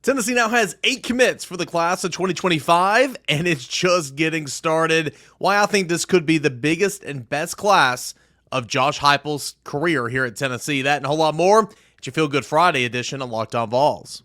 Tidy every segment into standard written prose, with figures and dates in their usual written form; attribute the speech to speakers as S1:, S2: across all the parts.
S1: Tennessee now has 8 commits for the class of 2025, and it's just getting started. Why I think this could be the biggest and best class of Josh Heupel's career here at Tennessee. That and a whole lot more. It's your Feel Good Friday edition of Locked On Vols.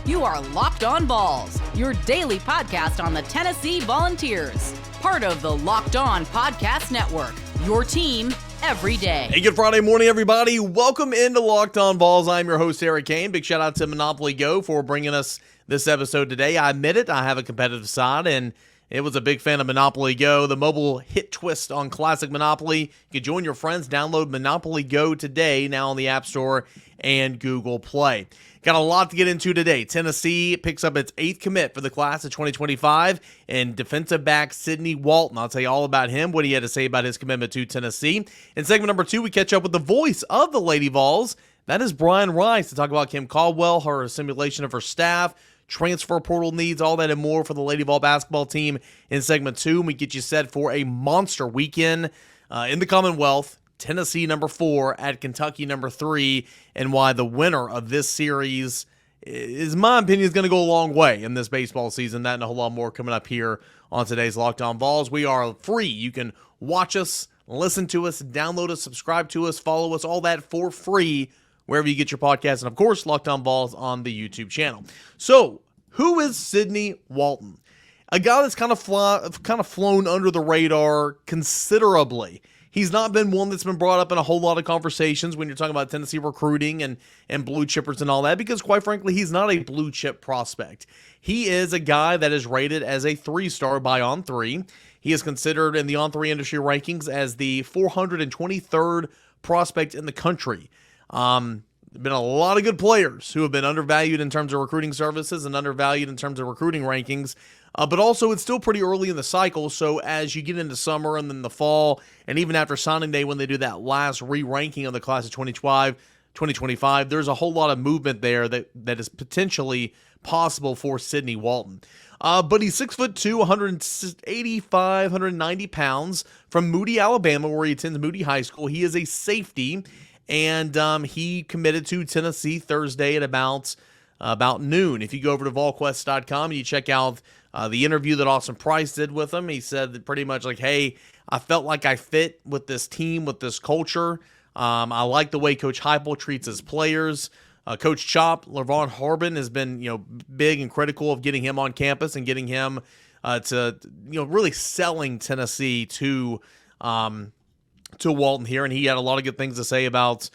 S2: You are Locked On Vols, your daily podcast on the Tennessee Volunteers. Part of the Locked On Podcast Network, your team every day.
S1: Hey, good Friday morning, everybody. Welcome into Locked On Vols. I'm your host, Erik Ainge. Big shout out to Monopoly Go for bringing us this episode today. I admit it, I have a competitive side, and it was a big fan of Monopoly Go, the mobile hit twist on classic Monopoly. You can join your friends, download Monopoly Go today, now on the App Store and Google Play. Got a lot to get into today. Tennessee picks up its 8th commit for the class of 2025, and defensive back Sidney Walton. I'll tell you all about him, what he had to say about his commitment to Tennessee. In segment number 2, we catch up with the voice of the Lady Vols. That is Brian Rice to talk about Kim Caldwell, her assimilation of her staff, transfer portal needs, all that and more for the Lady Vol basketball team in segment 2. And we get you set for a monster weekend in the Commonwealth. Tennessee number 4 at Kentucky number 3, and why the winner of this series is, my opinion, is going to go a long way in this baseball season. That and a whole lot more coming up here on today's Locked On Vols. We are free. You can watch us, listen to us, download us, subscribe to us, follow us, all that for free wherever you get your podcasts, and of course, Locked On Vols on the YouTube channel. So, who is Sidney Walton? A guy that's kind of flown under the radar considerably. He's not been one that's been brought up in a whole lot of conversations when you're talking about Tennessee recruiting and blue chippers and all that, because quite frankly, he's not a blue chip prospect. He is a guy that is rated as a 3-star by On3. He is considered in the On3 industry rankings as the 423rd prospect in the country. Been a lot of good players who have been undervalued in terms of recruiting services and undervalued in terms of recruiting rankings. But also, it's still pretty early in the cycle, so as you get into summer and then the fall, and even after signing day when they do that last re-ranking of the class of 2025, there's a whole lot of movement there that is potentially possible for Sidney Walton. But he's 6'2", 185, 190 pounds, from Moody, Alabama, where he attends Moody High School. He is a safety, and he committed to Tennessee Thursday at about noon. If you go over to volquest.com and you check out the interview that Austin Price did with him, he said that pretty much like, hey, I felt like I fit with this team, with this culture. I like the way Coach Heupel treats his players. Coach Chop, LeVon Harbin, has been big and critical of getting him on campus and getting him to really selling Tennessee to Walton here, and he had a lot of good things to say about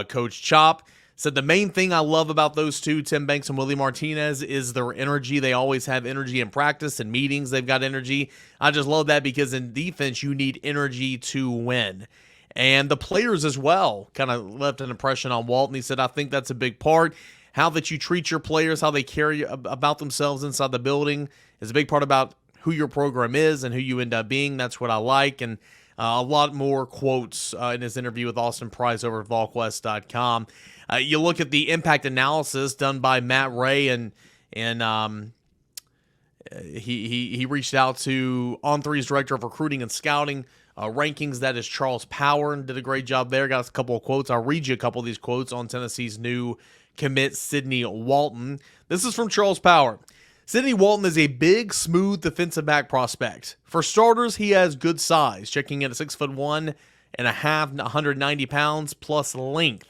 S1: Coach Chop. Said the main thing I love about those two, Tim Banks and Willie Martinez, is their energy. They always have energy in practice and meetings. They've got energy. I just love that because in defense, you need energy to win. And the players as well kind of left an impression on Walton. He said, I think that's a big part. How that you treat your players, how they carry about themselves inside the building is a big part about who your program is and who you end up being. That's what I like. And a lot more quotes in his interview with Austin Price over at volquest.com. You look at the impact analysis done by Matt Ray, and he reached out to On3's director of recruiting and scouting rankings. That is Charles Power, and did a great job there. Got a couple of quotes. I'll read you a couple of these quotes on Tennessee's new commit, Sidney Walton. This is from Charles Power. Sidney Walton is a big, smooth defensive back prospect. For starters, he has good size, checking in at 6'1.5", 190 pounds, plus length.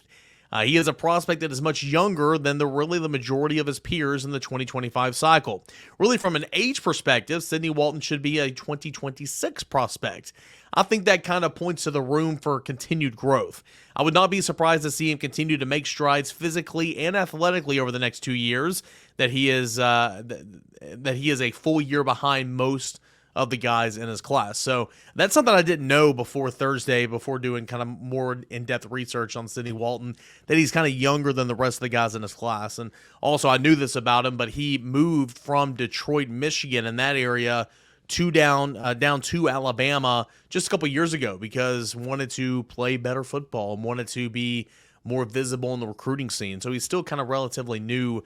S1: He is a prospect that is much younger than the majority of his peers in the 2025 cycle. Really, from an age perspective, Sidney Walton should be a 2026 prospect. I think that kind of points to the room for continued growth. I would not be surprised to see him continue to make strides physically and athletically over the next 2 years. That he is a full year behind most of the guys in his class. So that's something I didn't know before Thursday, before doing kind of more in-depth research on Sidney Walton, that he's kind of younger than the rest of the guys in his class. And also, I knew this about him, but he moved from Detroit, Michigan, in that area, down to Alabama just a couple years ago, because wanted to play better football and wanted to be more visible in the recruiting scene. So he's still kind of relatively new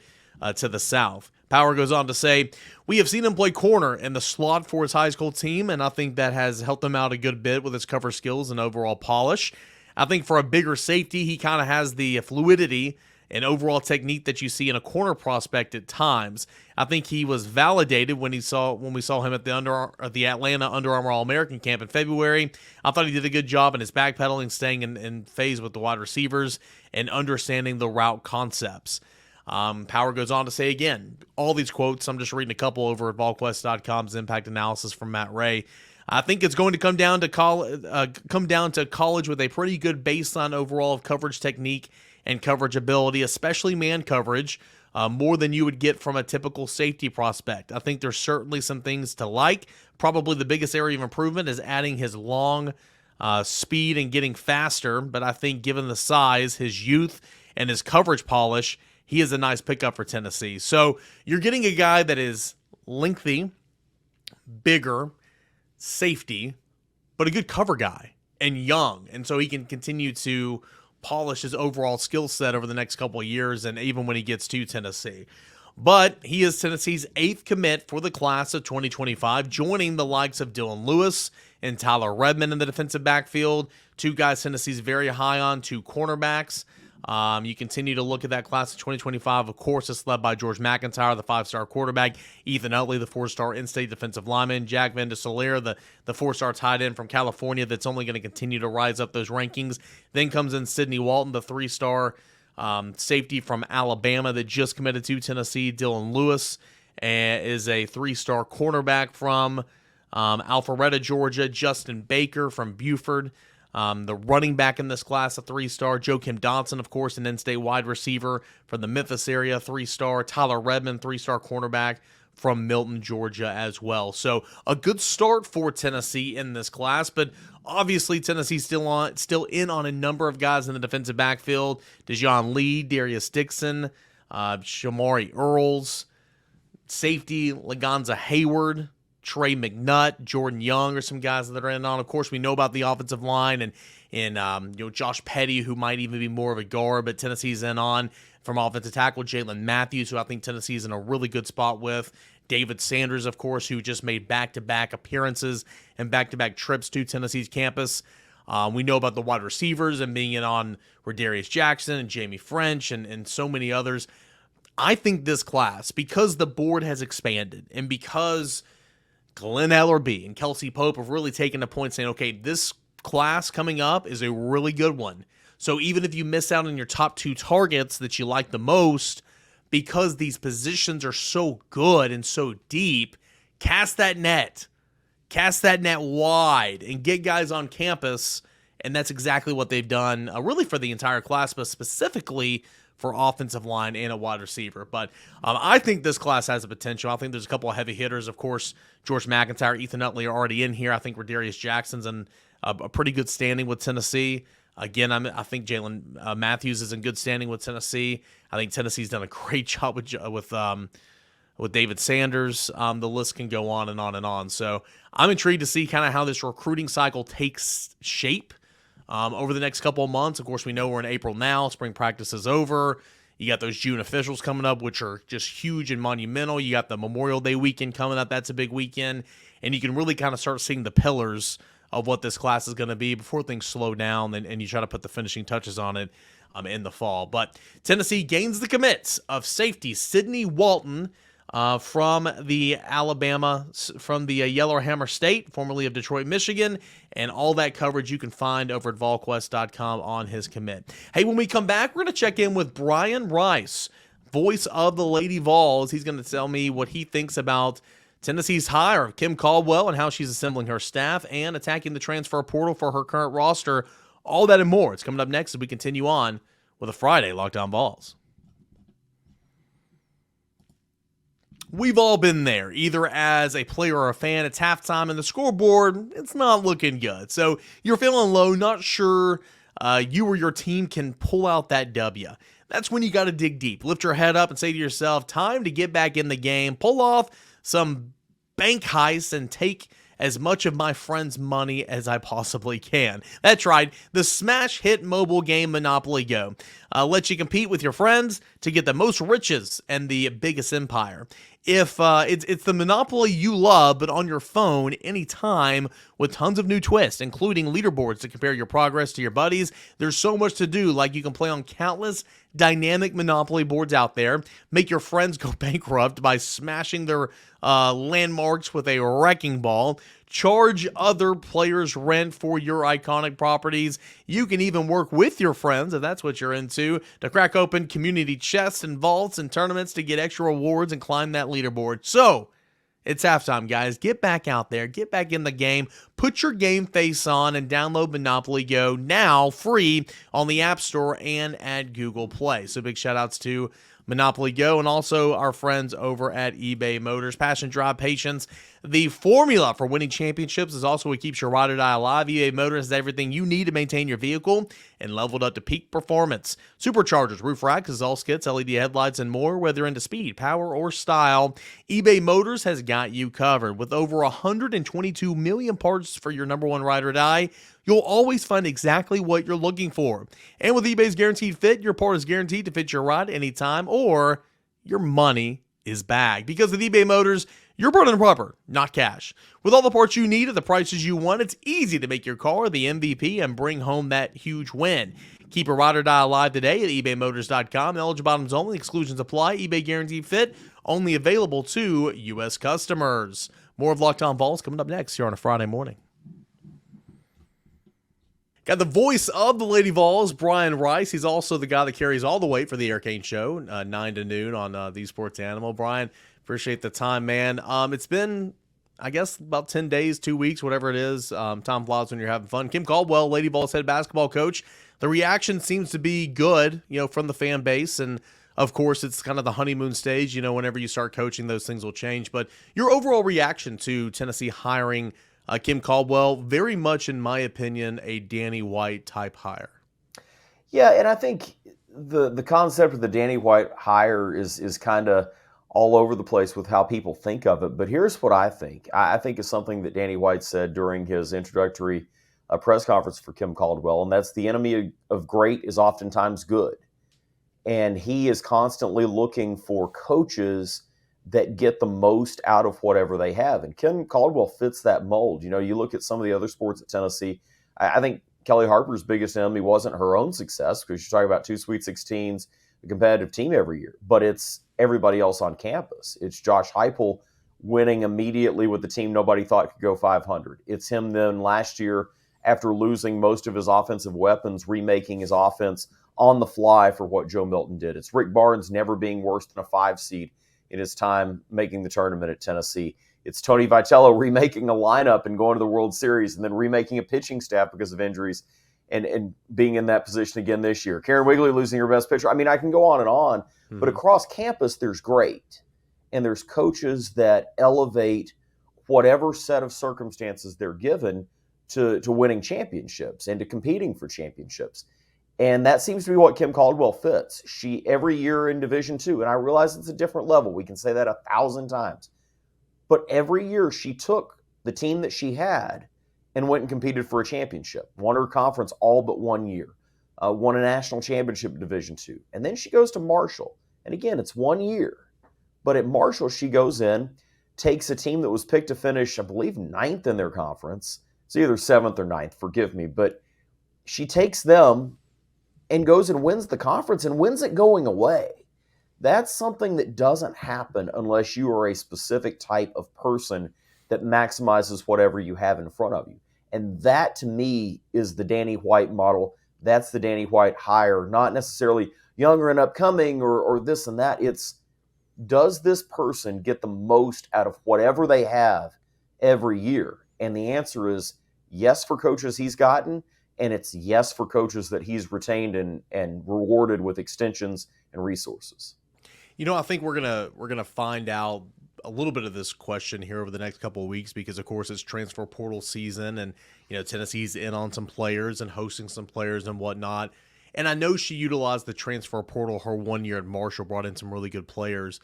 S1: to the South. Power goes on to say, we have seen him play corner in the slot for his high school team, and I think that has helped him out a good bit with his cover skills and overall polish. I think for a bigger safety, he kind of has the fluidity and overall technique that you see in a corner prospect at times. I think he was validated when we saw him at the Atlanta Under Armour All-American camp in February. I thought he did a good job in his backpedaling, staying in phase with the wide receivers, and understanding the route concepts. Power goes on to say again, all these quotes, I'm just reading a couple over at VolQuest.com's impact analysis from Matt Ray. I think it's going to come down to college with a pretty good baseline overall of coverage technique and coverage ability, especially man coverage, more than you would get from a typical safety prospect. I think there's certainly some things to like. Probably the biggest area of improvement is adding his long speed and getting faster, but I think given the size, his youth, and his coverage polish, he is a nice pickup for Tennessee. So you're getting a guy that is lengthy, bigger, safety, but a good cover guy and young, and so he can continue to polish his overall skill set over the next couple of years and even when he gets to Tennessee. But he is Tennessee's 8th commit for the class of 2025, joining the likes of Dylan Lewis and Tyler Redmond in the defensive backfield, two guys Tennessee's very high on, two cornerbacks. You continue to look at that class of 2025. Of course, it's led by George McIntyre, the 5-star quarterback, Ethan Utley, the 4-star in-state defensive lineman, Jack Van de Solera, the 4-star tight end from California that's only going to continue to rise up those rankings. Then comes in Sidney Walton, the 3-star safety from Alabama that just committed to Tennessee. Dylan Lewis is a 3-star cornerback from Alpharetta, Georgia. Justin Baker from Buford. The running back in this class, a 3-star. Joakim Dotson, of course, an in-state wide receiver from the Memphis area, 3-star. Tyler Redmond, 3-star cornerback from Milton, Georgia as well. So a good start for Tennessee in this class, but obviously Tennessee's still in on a number of guys in the defensive backfield. Dejon Lee, Darius Dixon, Shamari Earls, safety, Laganza Hayward, Trey McNutt, Jordan Young are some guys that are in on. Of course, we know about the offensive line and Josh Petty, who might even be more of a guard, but Tennessee's in on from offensive tackle. Jalen Matthews, who I think Tennessee's in a really good spot with. David Sanders, of course, who just made back-to-back appearances and back-to-back trips to Tennessee's campus. We know about the wide receivers and being in on Radarious Jackson and Jamie French and so many others. I think this class, because the board has expanded and because Glenn Ellerby and Kelsey Pope have really taken a point saying, okay, this class coming up is a really good one. So even if you miss out on your top 2 targets that you like the most, because these positions are so good and so deep, cast that net wide and get guys on campus. And that's exactly what they've done really for the entire class, but specifically for offensive line and a wide receiver. But I think this class has a potential. I think there's a couple of heavy hitters. Of course, George McIntyre, Ethan Utley are already in here. I think Radarious Jackson's in a pretty good standing with Tennessee. Again, I think Jalen Matthews is in good standing with Tennessee. I think Tennessee's done a great job with David Sanders. The list can go on and on and on. So I'm intrigued to see kind of how this recruiting cycle takes shape over the next couple of months. Of course, we know we're in April now. Spring practice is over. You got those June officials coming up, which are just huge and monumental. You got the Memorial Day weekend coming up. That's a big weekend. And you can really kind of start seeing the pillars of what this class is going to be before things slow down and you try to put the finishing touches on it in the fall. But Tennessee gains the commits of safety Sidney Walton from the Yellowhammer State, formerly of Detroit, Michigan, and all that coverage you can find over at VolQuest.com on his commit. Hey, when we come back, we're going to check in with Brian Rice, voice of the Lady Vols. He's going to tell me what he thinks about Tennessee's hire of Kim Caldwell and how she's assembling her staff and attacking the transfer portal for her current roster. All that and more. It's coming up next as we continue on with a Friday Locked On Vols. We've all been there, either as a player or a fan. It's halftime and the scoreboard, it's not looking good. So you're feeling low, not sure you or your team can pull out that W. That's when you got to dig deep. Lift your head up and say to yourself, time to get back in the game, pull off some bank heists, and take as much of my friend's money as I possibly can. That's right, the smash hit mobile game Monopoly Go lets you compete with your friends to get the most riches and the biggest empire. if it's the Monopoly you love, but on your phone anytime with tons of new twists, including leaderboards to compare your progress to your buddies. There's so much to do, like you can play on countless dynamic Monopoly boards out there, make your friends go bankrupt by smashing their landmarks with a wrecking ball, charge other players rent for your iconic properties. You can even work with your friends, if that's what you're into, to crack open community chests and vaults and tournaments to get extra rewards and climb that leaderboard. So, it's halftime, guys. Get back out there. Get back in the game. Put your game face on and download Monopoly Go now free on the App Store and at Google Play. So big shout outs to Monopoly Go and also our friends over at eBay Motors. Passion, drive, patience. The formula for winning championships is also what keeps your ride or die alive. eBay Motors has everything you need to maintain your vehicle and leveled up to peak performance. Superchargers, roof racks, exhaust kits, LED headlights, and more. Whether into speed, power, or style, eBay Motors has got you covered. With over 122 million parts for your number one ride or die, you'll always find exactly what you're looking for. And with eBay's Guaranteed Fit, your part is guaranteed to fit your ride anytime or your money is back. Because with eBay Motors, you're burning rubber, not cash. With all the parts you need at the prices you want, it's easy to make your car the MVP and bring home that huge win. Keep a ride or die alive today at ebaymotors.com. Eligible items only. Exclusions apply. eBay Guaranteed Fit, only available to U.S. customers. More of Locked On Vols coming up next here on a Friday morning. Got the voice of the Lady Vols, Brian Rice. He's also the guy that carries all the weight for the Erik Ainge Show, 9 to noon on The Sports Animal. Brian, appreciate the time, man. It's been, I guess, about 10 days, 2 weeks, whatever it is. Time flies when you're having fun. Kim Caldwell, Lady Vols head basketball coach. The reaction seems to be good, from the fan base. And, of course, it's kind of the honeymoon stage. Whenever you start coaching, those things will change. But your overall reaction to Tennessee hiring Kim Caldwell, very much, in my opinion, a Danny White type hire.
S3: Yeah, and I think the concept of the Danny White hire is kind of all over the place with how people think of it. But here's what I think. I think it's something that Danny White said during his introductory press conference for Kim Caldwell, and that's the enemy of great is oftentimes good. And he is constantly looking for coaches that get the most out of whatever they have. And Kim Caldwell fits that mold. You look at some of the other sports at Tennessee, I think Kelly Harper's biggest enemy wasn't her own success, because you're talking about 2 Sweet 16s, a competitive team every year, but it's everybody else on campus. It's Josh Heupel winning immediately with the team nobody thought could go 500. It's him then last year, after losing most of his offensive weapons, remaking his offense on the fly for what Joe Milton did. It's Rick Barnes never being worse than a 5 seed in his time making the tournament at Tennessee. It's Tony Vitello remaking a lineup and going to the World Series, and then remaking a pitching staff because of injuries and being in that position again this year. Karen Wigley losing her best pitcher. I mean, I can go on and on, but across campus, there's great. And there's coaches that elevate whatever set of circumstances they're given to winning championships and to competing for championships. And that seems to be what Kim Caldwell fits. She, every year in Division II, and I realize it's a different level. We can say that 1,000 times. But every year she took the team that she had and went and competed for a championship. Won her conference all but 1 year. Won a national championship in Division II. And then she goes to Marshall. And again, it's 1 year. But at Marshall, she goes in, takes a team that was picked to finish, I believe, 9th in their conference. It's either 7th or 9th, forgive me. But she takes them and goes and wins the conference and wins it going away. That's something that doesn't happen unless you are a specific type of person that maximizes whatever you have in front of you. And that, to me, is the Danny White model. That's the Danny White hire, not necessarily younger and upcoming or this and that. It's, does this person get the most out of whatever they have every year? And the answer is yes for coaches he's gotten, and it's yes for coaches that he's retained and rewarded with extensions and resources.
S1: I think we're gonna find out a little bit of this question here over the next couple of weeks, because of course it's transfer portal season, and Tennessee's in on some players and hosting some players and whatnot. And I know she utilized the transfer portal her 1 year at Marshall, brought in some really good players.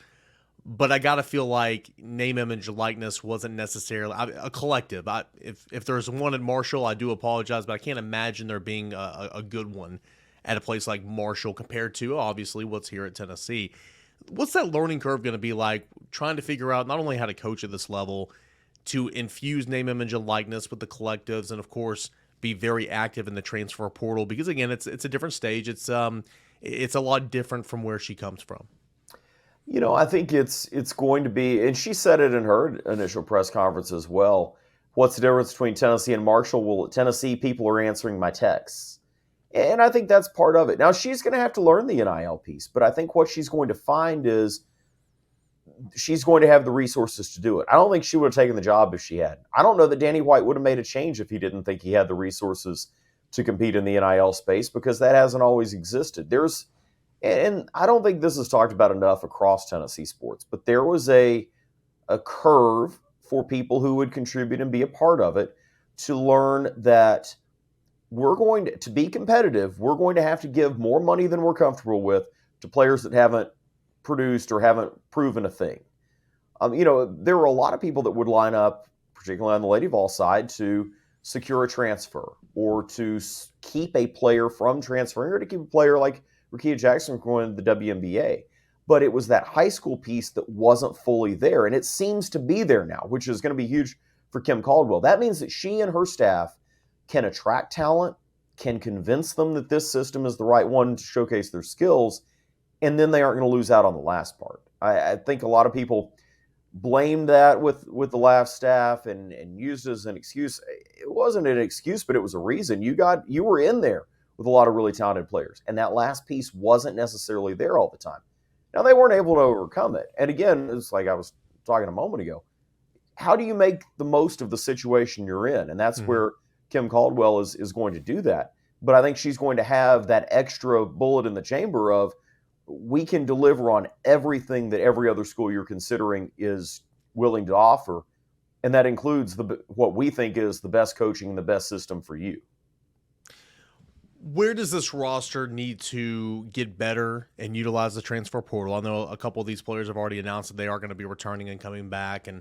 S1: But I got to feel like name, image, likeness wasn't necessarily a collective. If there's one at Marshall, I do apologize, but I can't imagine there being a good one at a place like Marshall compared to, obviously, what's here at Tennessee. what's that learning curve going to be like, trying to figure out not only how to coach at this level, to infuse name, image, and likeness with the collectives, and of course be very active in the transfer portal, because again, it's a different stage. It's a lot different from where she comes from.
S3: I think it's going to be, and she said it in her initial press conference as well. What's the difference between Tennessee and Marshall? Well, at Tennessee, people are answering my texts. And I think that's part of it. Now, she's going to have to learn the NIL piece, but I think what she's going to find is she's going to have the resources to do it. I don't think she would have taken the job if she had. I don't know that Danny White would have made a change if he didn't think he had the resources to compete in the NIL space, because that hasn't always existed. And I don't think this is talked about enough across Tennessee sports, but there was a curve for people who would contribute and be a part of it to learn that we're going to be competitive. We're going to have to give more money than we're comfortable with to players that haven't produced or haven't proven a thing. There were a lot of people that would line up, particularly on the Lady Vols side, to secure a transfer or to keep a player from transferring, or to keep a player like Radarious Jackson from going to the WNBA. But it was that high school piece that wasn't fully there, and it seems to be there now, which is going to be huge for Kim Caldwell. That means that she and her staff can attract talent, can convince them that this system is the right one to showcase their skills, and then they aren't going to lose out on the last part. I think a lot of people blamed that with the last staff and used it as an excuse. It wasn't an excuse, but it was a reason. You were in there with a lot of really talented players, and that last piece wasn't necessarily there all the time. Now, they weren't able to overcome it. And again, it's like I was talking a moment ago. How do you make the most of the situation you're in? And that's where Kim Caldwell is going to do that. But I think she's going to have that extra bullet in the chamber of, we can deliver on everything that every other school you're considering is willing to offer. And that includes what we think is the best coaching and the best system for you.
S1: Where does this roster need to get better and utilize the transfer portal? I know a couple of these players have already announced that they are going to be returning and coming back, and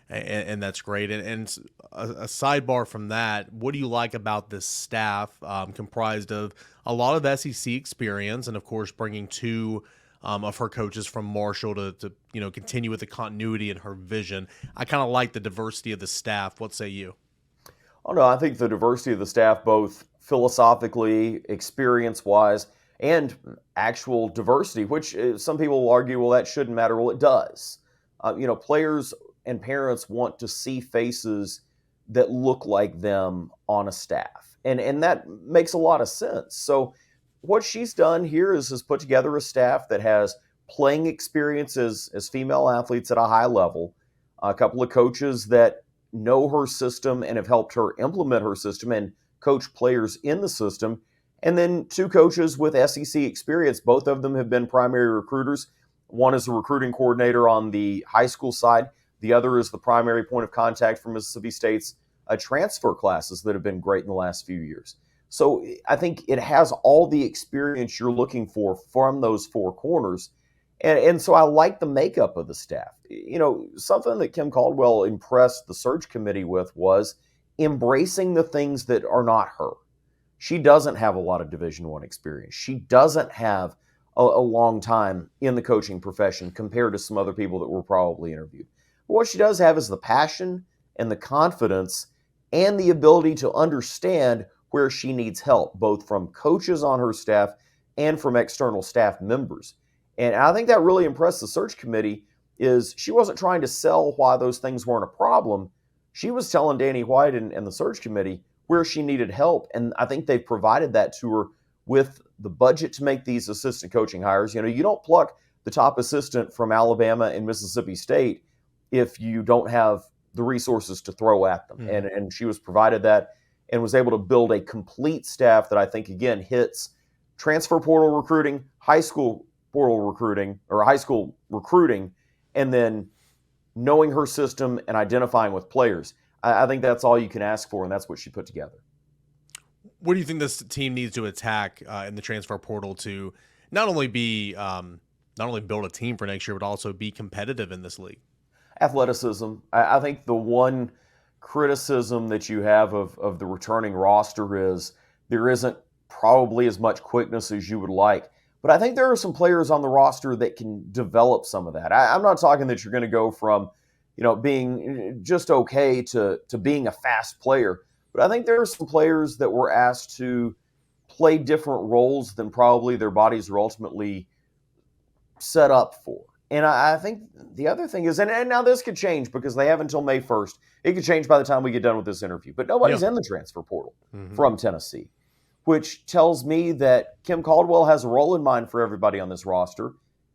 S1: that's great. And a sidebar from that, what do you like about this staff, comprised of a lot of SEC experience, and of course bringing two of her coaches from Marshall to continue with the continuity in her vision? I kind of like the diversity of the staff. What say you?
S3: Oh no, I think the diversity of the staff, both philosophically, experience-wise, and actual diversity, which some people will argue, well, that shouldn't matter. Well, it does. Players and parents want to see faces that look like them on a staff. And that makes a lot of sense. So what she's done here is put together a staff that has playing experiences as female athletes at a high level, a couple of coaches that know her system and have helped her implement her system and coach players in the system, and then two coaches with SEC experience. Both of them have been primary recruiters. One is a recruiting coordinator on the high school side. The other is the primary point of contact for Mississippi State's transfer classes that have been great in the last few years. So I think it has all the experience you're looking for from those four corners. And so I like the makeup of the staff. Something that Kim Caldwell impressed the search committee with was embracing the things that are not her. She doesn't have a lot of Division I experience. She doesn't have a long time in the coaching profession compared to some other people that were probably interviewed. But what she does have is the passion and the confidence and the ability to understand where she needs help, both from coaches on her staff and from external staff members. And I think that really impressed the search committee. Is she wasn't trying to sell why those things weren't a problem. She was telling Danny White and the search committee where she needed help. And I think they've provided that to her with the budget to make these assistant coaching hires. You don't pluck the top assistant from Alabama and Mississippi State if you don't have the resources to throw at them. And she was provided that and was able to build a complete staff that I think, again, hits transfer portal recruiting, high school portal recruiting, or high school recruiting, and then knowing her system and identifying with players. I think that's all you can ask for, and that's what she put together.
S1: What do you think this team needs to attack in the transfer portal to not only build a team for next year, but also be competitive in this league?
S3: Athleticism. I think the one criticism that you have of the returning roster is there isn't probably as much quickness as you would like. But I think there are some players on the roster that can develop some of that. I'm not talking that you're going to go from, being just okay to being a fast player. But I think there are some players that were asked to play different roles than probably their bodies are ultimately set up for. And I think the other thing is, and now this could change because they have until May 1st. It could change by the time we get done with this interview. But nobody's in the transfer portal from Tennessee, which tells me that Kim Caldwell has a role in mind for everybody on this roster,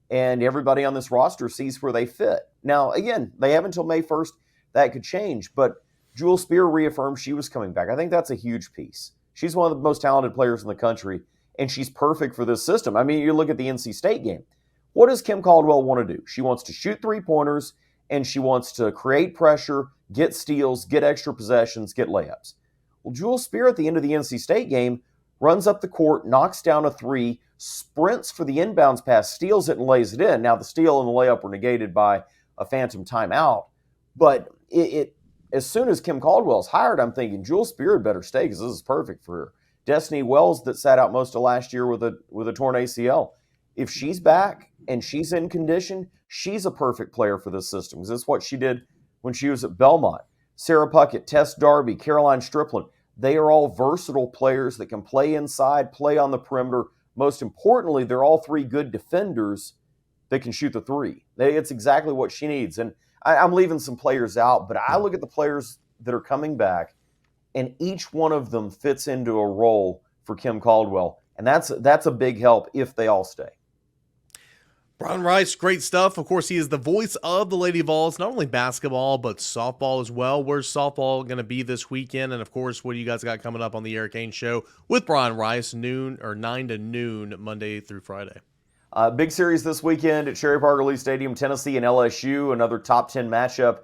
S3: and everybody on this roster sees where they fit. Now, again, they have until May 1st. That could change, but Jewel Spear reaffirmed she was coming back. I think that's a huge piece. She's one of the most talented players in the country, and she's perfect for this system. I mean, you look at the NC State game. What does Kim Caldwell want to do? She wants to shoot three-pointers, and she wants to create pressure, get steals, get extra possessions, get layups. Well, Jewel Spear at the end of the NC State game runs up the court, knocks down a three, sprints for the inbounds pass, steals it, and lays it in. Now, the steal and the layup were negated by a phantom timeout, but as soon as Kim Caldwell's hired, I'm thinking Jewel Spear had better stay because this is perfect for her. Destiny Wells that sat out most of last year with a torn ACL. If she's back and she's in condition, she's a perfect player for this system because that's what she did when she was at Belmont. Sarah Puckett, Tess Darby, Caroline Strickland, they are all versatile players that can play inside, play on the perimeter. Most importantly, they're all three good defenders that can shoot the three. It's exactly what she needs. And I'm leaving some players out, but I look at the players that are coming back, and each one of them fits into a role for Kim Caldwell. And that's a big help if they all stay.
S1: Brian Rice, great stuff. Of course, he is the voice of the Lady Vols, not only basketball, but softball as well. Where's softball going to be this weekend? And, of course, what do you guys got coming up on the Erik Ainge Show with Brian Rice, 9 to noon, Monday through Friday?
S3: Big series this weekend at Sherry Parker-Lee Stadium, Tennessee and LSU, another top 10 matchup.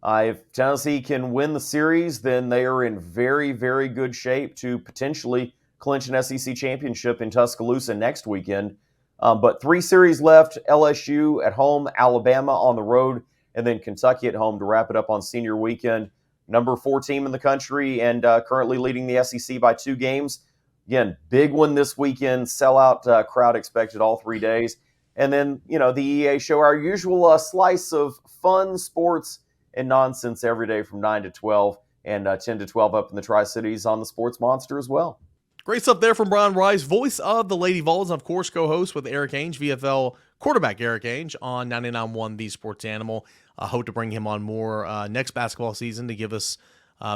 S3: If Tennessee can win the series, then they are in very, very good shape to potentially clinch an SEC championship in Tuscaloosa next weekend. But 3 series left, LSU at home, Alabama on the road, and then Kentucky at home to wrap it up on senior weekend. Number 4 team in the country and currently leading the SEC by 2 games. Again, big one this weekend, sellout crowd expected all 3 days. And then, the EA Show, our usual slice of fun, sports, and nonsense every day from 9 to 12 and 10 to 12 up in the Tri-Cities on the Sports Monster as well.
S1: Great stuff there from Brian Rice, voice of the Lady Vols, and of course co-host with Erik Ainge, VFL quarterback Erik Ainge on 99.1 The Sports Animal. I hope to bring him on more next basketball season to give us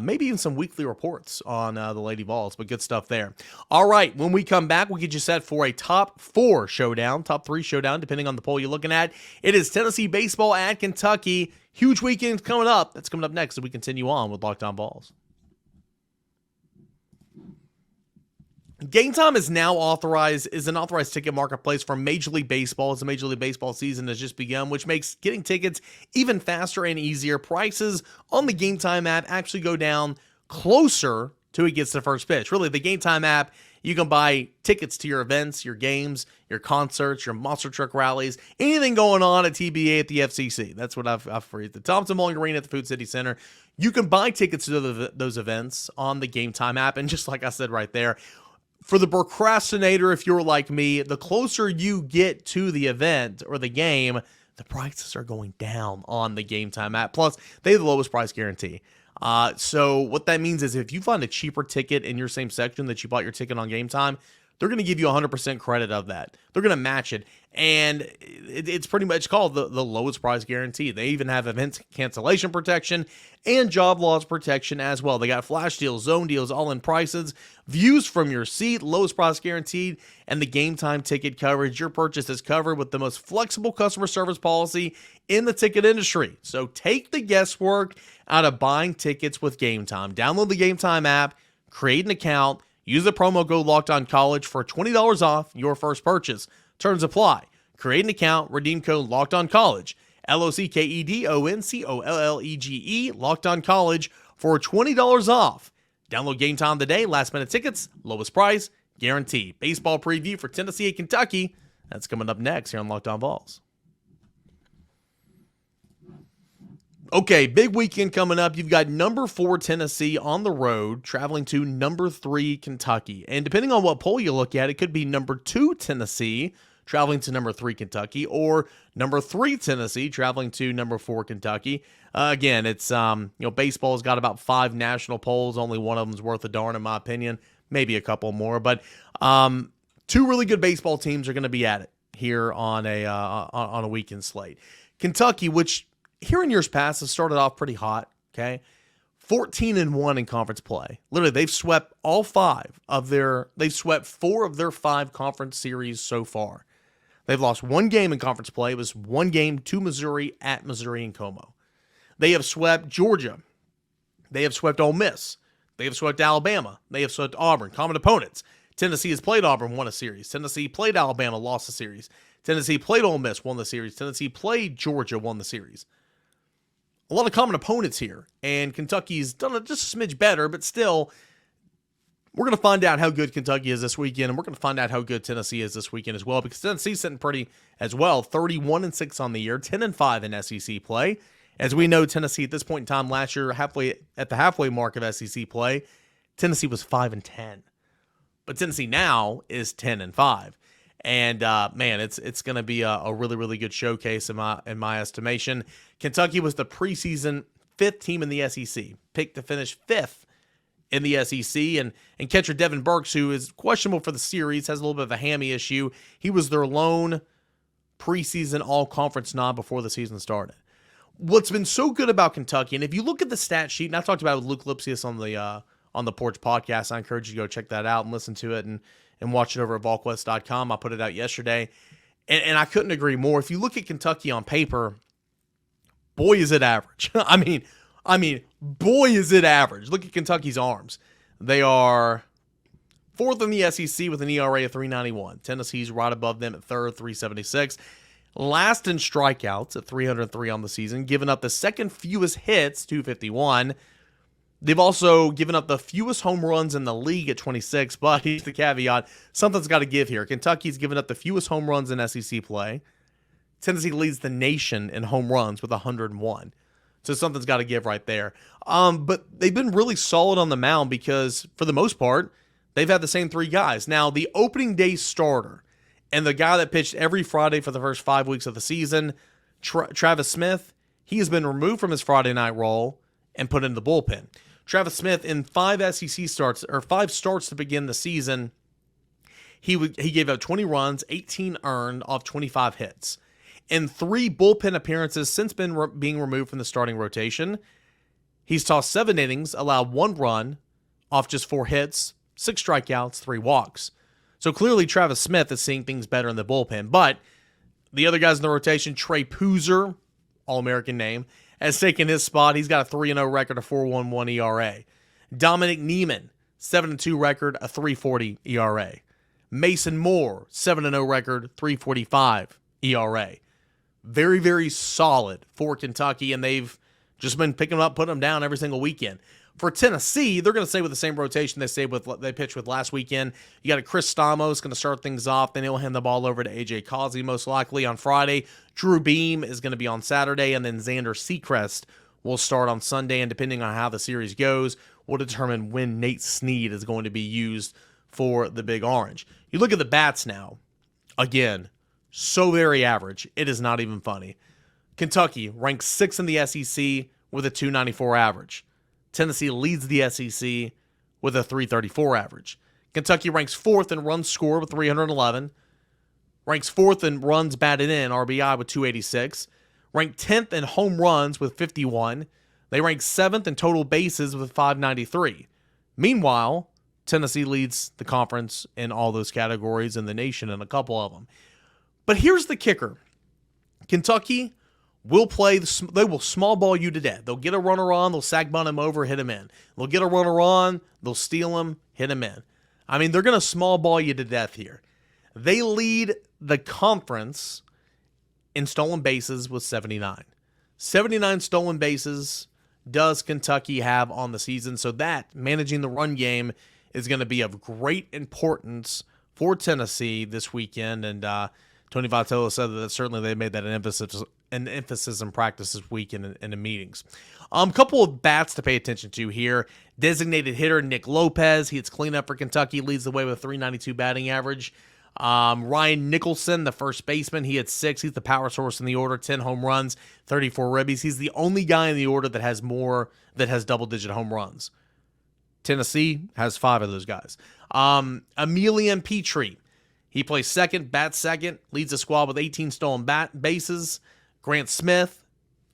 S1: maybe even some weekly reports on the Lady Vols, but good stuff there. All right, when we come back, we'll get you set for a top 4 showdown, top 3 showdown, depending on the poll you're looking at. It is Tennessee baseball at Kentucky. Huge weekend coming up. That's coming up next as we continue on with Locked On Vols. GameTime is now an authorized ticket marketplace for Major League Baseball as the Major League Baseball season has just begun, which makes getting tickets even faster and easier. Prices on the GameTime app actually go down closer to it gets to first pitch. Really, the GameTime app, you can buy tickets to your events, your games, your concerts, your monster truck rallies, anything going on at TBA at the FCC. That's what I've free. The Thompson Bowling Arena at the Food City Center. You can buy tickets to those events on the GameTime app. And just like I said right there, for the procrastinator, if you're like me, the closer you get to the event or the game, the prices are going down on the GameTime app. Plus, they have the lowest price guarantee. So what that means is if you find a cheaper ticket in your same section that you bought your ticket on GameTime, they're going to give you 100% credit of that. They're going to match it. And it's pretty much called the lowest price guarantee. They even have event cancellation protection and job loss protection as well. They got flash deals, zone deals, all-in prices, views from your seat, lowest price guaranteed, and the GameTime ticket coverage. Your purchase is covered with the most flexible customer service policy in the ticket industry. So take the guesswork out of buying tickets with GameTime. Download the GameTime app, create an account, use the promo code LOCKEDONCollege for $20 off your first purchase. Terms apply. Create an account, redeem code LOCKEDONCollege, LOCKEDONCOLLEGE, LOCKEDONCollege for $20 off. Download GameTime today. Last minute tickets, lowest price, guaranteed. Baseball preview for Tennessee and Kentucky. That's coming up next here on Locked On Vols. Okay, big weekend coming up. You've got number 4 Tennessee on the road, traveling to number 3 Kentucky. And depending on what poll you look at, it could be number 2 Tennessee traveling to number 3 Kentucky, or number 3 Tennessee traveling to number 4 Kentucky. Again, it's baseball's got about 5 national polls. Only one of them's worth a darn, in my opinion. Maybe a couple more, but 2 really good baseball teams are going to be at it here on a weekend slate. Kentucky, which here in years past has started off pretty hot. Okay, 14-1 in conference play. Literally, they've swept 4 of their 5 conference series so far. They've lost 1 game in conference play. It was 1 game to Missouri at Missouri and Como. They have swept Georgia. They have swept Ole Miss. They have swept Alabama. They have swept Auburn. Common opponents. Tennessee has played Auburn, won a series. Tennessee played Alabama, lost a series. Tennessee played Ole Miss, won the series. Tennessee played Georgia, won the series. A lot of common opponents here, and Kentucky's done it just a smidge better, but still, we're going to find out how good Kentucky is this weekend, and we're going to find out how good Tennessee is this weekend as well, because Tennessee's sitting pretty as well, 31-6 on the year, 10-5 in SEC play. As we know, Tennessee at this point in time last year, at the halfway mark of SEC play, Tennessee was 5-10. But Tennessee now is 10-5. And man, it's going to be a really, really good showcase in my estimation. Kentucky was the preseason 5th team in the SEC, picked to finish 5th in the SEC. And catcher Devin Burks, who is questionable for the series, has a little bit of a hammy issue. He was their lone preseason all-conference nod before the season started. What's been so good about Kentucky, and if you look at the stat sheet, and I talked about it with Luke Lipsius on the Porch podcast, I encourage you to go check that out and listen to it and watch it over at VolQuest.com. I put it out yesterday, and I couldn't agree more. If you look at Kentucky on paper, boy, is it average. I mean, boy, is it average. Look at Kentucky's arms. They are 4th in the SEC with an ERA of 3.91. Tennessee's right above them at 3rd, 3.76. Last in strikeouts at 303 on the season, giving up the second fewest hits, 251. They've also given up the fewest home runs in the league at 26, but here's the caveat, something's got to give here. Kentucky's given up the fewest home runs in SEC play. Tennessee leads the nation in home runs with 101. So something's got to give right there. But they've been really solid on the mound because, for the most part, they've had the same 3 guys. Now, the opening day starter and the guy that pitched every Friday for the first 5 weeks of the season, Travis Smith, he has been removed from his Friday night role and put in the bullpen. Travis Smith, in 5 SEC starts, or 5 starts to begin the season, he gave up 20 runs, 18 earned off 25 hits. In 3 bullpen appearances since being removed from the starting rotation, he's tossed 7 innings, allowed 1 run off just 4 hits, 6 strikeouts, 3 walks. So clearly Travis Smith is seeing things better in the bullpen. But the other guys in the rotation, Trey Poozer, All-American name, has taken his spot. He's got a 3-0 record, a 4.11 ERA. Dominic Neiman, 7-2 record, a 3.40 ERA. Mason Moore, 7-0 record, 3.45 ERA. Very, very solid for Kentucky, and they've just been picking them up, putting them down every single weekend. For Tennessee, they're going to stay with the same rotation they pitched with last weekend. You got a Chris Stamos going to start things off. Then he'll hand the ball over to A.J. Causey most likely on Friday. Drew Beam is going to be on Saturday, and then Xander Sechrest will start on Sunday. And depending on how the series goes, we'll determine when Nate Snead is going to be used for the Big Orange. You look at the bats now. Again, so very average. It is not even funny. Kentucky ranks 6th in the SEC with a 294 average. Tennessee leads the SEC with a 334 average. Kentucky ranks 4th in runs scored with 311. Ranks 4th in runs batted in, RBI, with 286. Ranked 10th in home runs with 51. They rank 7th in total bases with 593. Meanwhile, Tennessee leads the conference in all those categories in the nation in a couple of them. But here's the kicker. Kentucky they will small ball you to death. They'll get a runner on, they'll sack bunt him over, hit him in. They'll get a runner on, they'll steal him, hit him in. I mean, they're going to small ball you to death here. They lead the conference in stolen bases with 79. 79 stolen bases does Kentucky have on the season, so that, managing the run game, is going to be of great importance for Tennessee this weekend, and Tony Vitello said that certainly they made that an emphasis in practice this week in the meetings. A couple of bats to pay attention to here. Designated hitter Nick Lopez. He hits cleanup for Kentucky, leads the way with a 392 batting average. Ryan Nicholson, the first baseman, he had 6. He's the power source in the order, 10 home runs, 34 ribbies. He's the only guy in the order that has double-digit home runs. Tennessee has 5 of those guys. Emilian Petrie, he plays second, bats second, leads the squad with 18 stolen bases. Grant Smith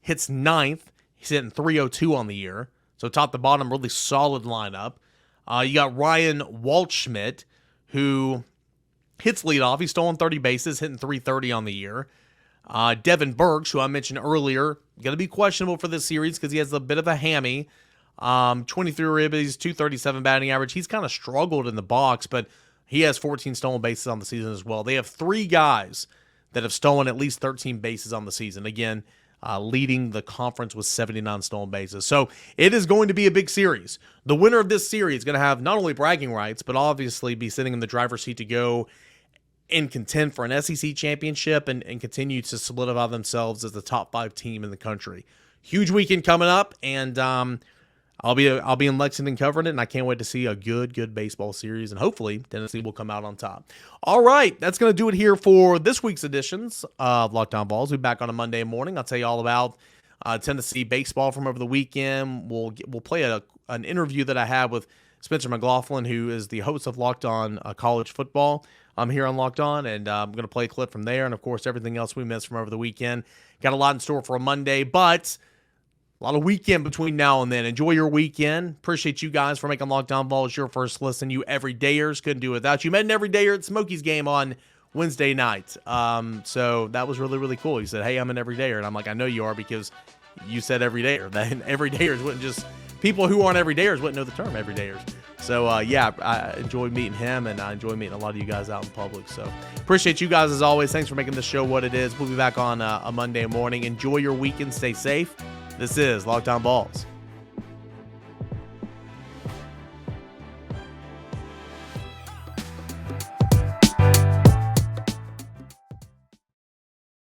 S1: hits 9th. He's hitting .302 on the year. So top to bottom, really solid lineup. You got Ryan Waldschmidt, who hits leadoff. He's stolen 30 bases, hitting .330 on the year. Devin Burks, who I mentioned earlier, going to be questionable for this series because he has a bit of a hammy. 23 ribbies, .237 batting average. He's kind of struggled in the box, but he has 14 stolen bases on the season as well. They have 3 guys that have stolen at least 13 bases on the season. Again, leading the conference with 79 stolen bases. So it is going to be a big series. The winner of this series is going to have not only bragging rights, but obviously be sitting in the driver's seat to go and contend for an SEC championship and continue to solidify themselves as the top 5 team in the country. Huge weekend coming up, and I'll be in Lexington covering it, and I can't wait to see a good baseball series, and hopefully Tennessee will come out on top. All right, that's going to do it here for this week's editions of Locked On Vols. We'll be back on a Monday morning. I'll tell you all about Tennessee baseball from over the weekend. We'll play an interview that I had with Spencer McLaughlin, who is the host of Locked On College Football. I'm here on Locked On, and I'm going to play a clip from there, and of course everything else we missed from over the weekend. Got a lot in store for a Monday, but a lot of weekend between now and then. Enjoy your weekend. Appreciate you guys for making Locked On Vols your first listen. You everydayers, couldn't do it without you. Met an everydayer at Smokey's game on Wednesday night. So that was really, really cool. He said, hey, I'm an everydayer. And I'm like, I know you are because you said everydayer. That everydayers wouldn't just, people who aren't everydayers wouldn't know the term everydayers. So, yeah, I enjoyed meeting him, and I enjoy meeting a lot of you guys out in public. So appreciate you guys as always. Thanks for making this show what it is. We'll be back on a Monday morning. Enjoy your weekend. Stay safe. This is Locked On Vols.